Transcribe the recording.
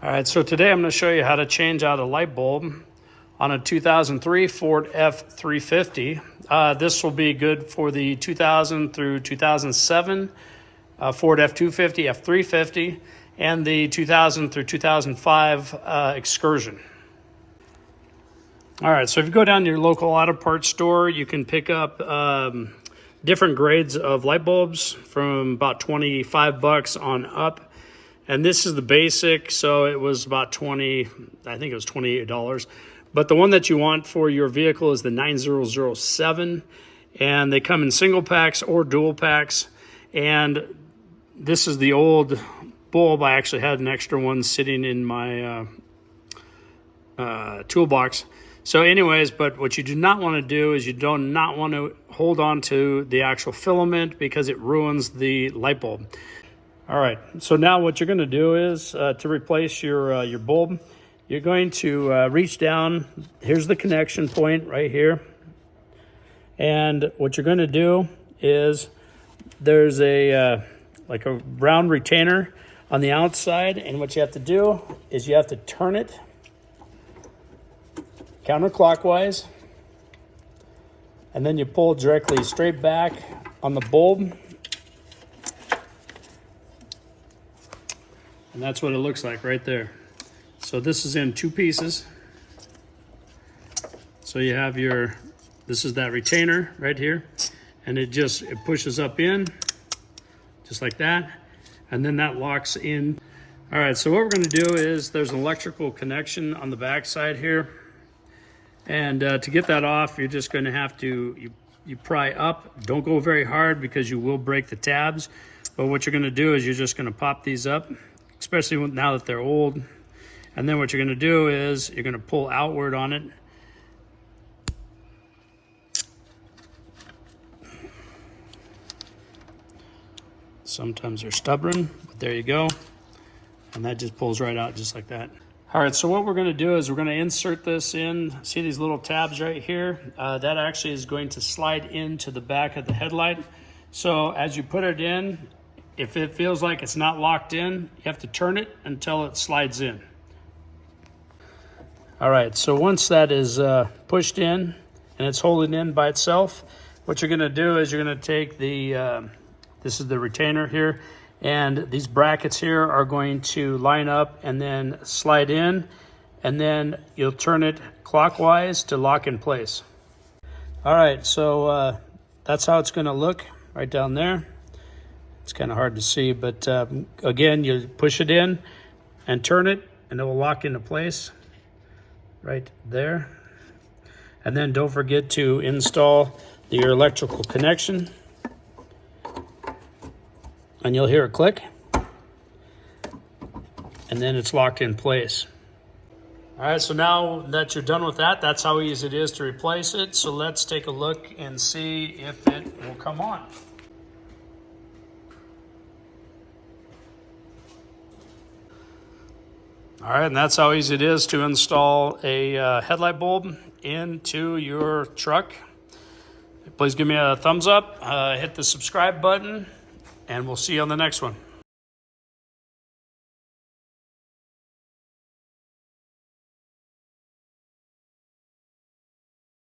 All right, so today I'm going to show you how to change out a light bulb on a 2003 Ford F350. This will be good for the 2000 through 2007 Ford F250, F350, and the 2000 through 2005 Excursion. All right, so if you go down to your local auto parts store, you can pick up different grades of light bulbs from about 25 bucks on up. And this is the basic, so it was about I think it was $28. But the one that you want for your vehicle is the 9007, and they come in single packs or dual packs. And this is the old bulb. I actually had an extra one sitting in my toolbox. So anyways, but what you do not want to do is you do not want to hold on to the actual filament because it ruins the light bulb. All right, so now what you're going to do is to replace your bulb, you're going to reach down. Here's the connection point right here. And what you're going to do is there's like a round retainer on the outside, and what you have to do is you have to turn it counterclockwise, and then you pull directly straight back on the bulb. And that's what it looks like right there. So this is in two pieces. So you have this is that retainer right here, and it pushes up in, just like that, and then that locks in. All right, so what we're gonna do is there's an electrical connection on the back side here. And to get that off, you're just gonna have to, you pry up. Don't go very hard because you will break the tabs. But what you're gonna do is you're just gonna pop these up, especially now that they're old. And then what you're gonna do is you're gonna pull outward on it. Sometimes they're stubborn, but there you go. And that just pulls right out just like that. All right, so what we're gonna do is we're gonna insert this in. See these little tabs right here? That actually is going to slide into the back of the headlight. So as you put it in, if it feels like it's not locked in, you have to turn it until it slides in. All right, so once that is pushed in and it's holding in by itself, what you're gonna do is you're gonna take this is the retainer here, and these brackets here are going to line up and then slide in, and then you'll turn it clockwise to lock in place. All right, so that's how it's gonna look right down there. It's kind of hard to see, but again, you push it in and turn it, and it will lock into place right there. And then don't forget to install your electrical connection, and you'll hear a click, and then it's locked in place. All right, so now that you're done with that, that's how easy it is to replace it. So let's take a look and see if it will come on. All right, and that's how easy it is to install a headlight bulb into your truck. Please give me a thumbs up, hit the subscribe button, and we'll see you on the next one.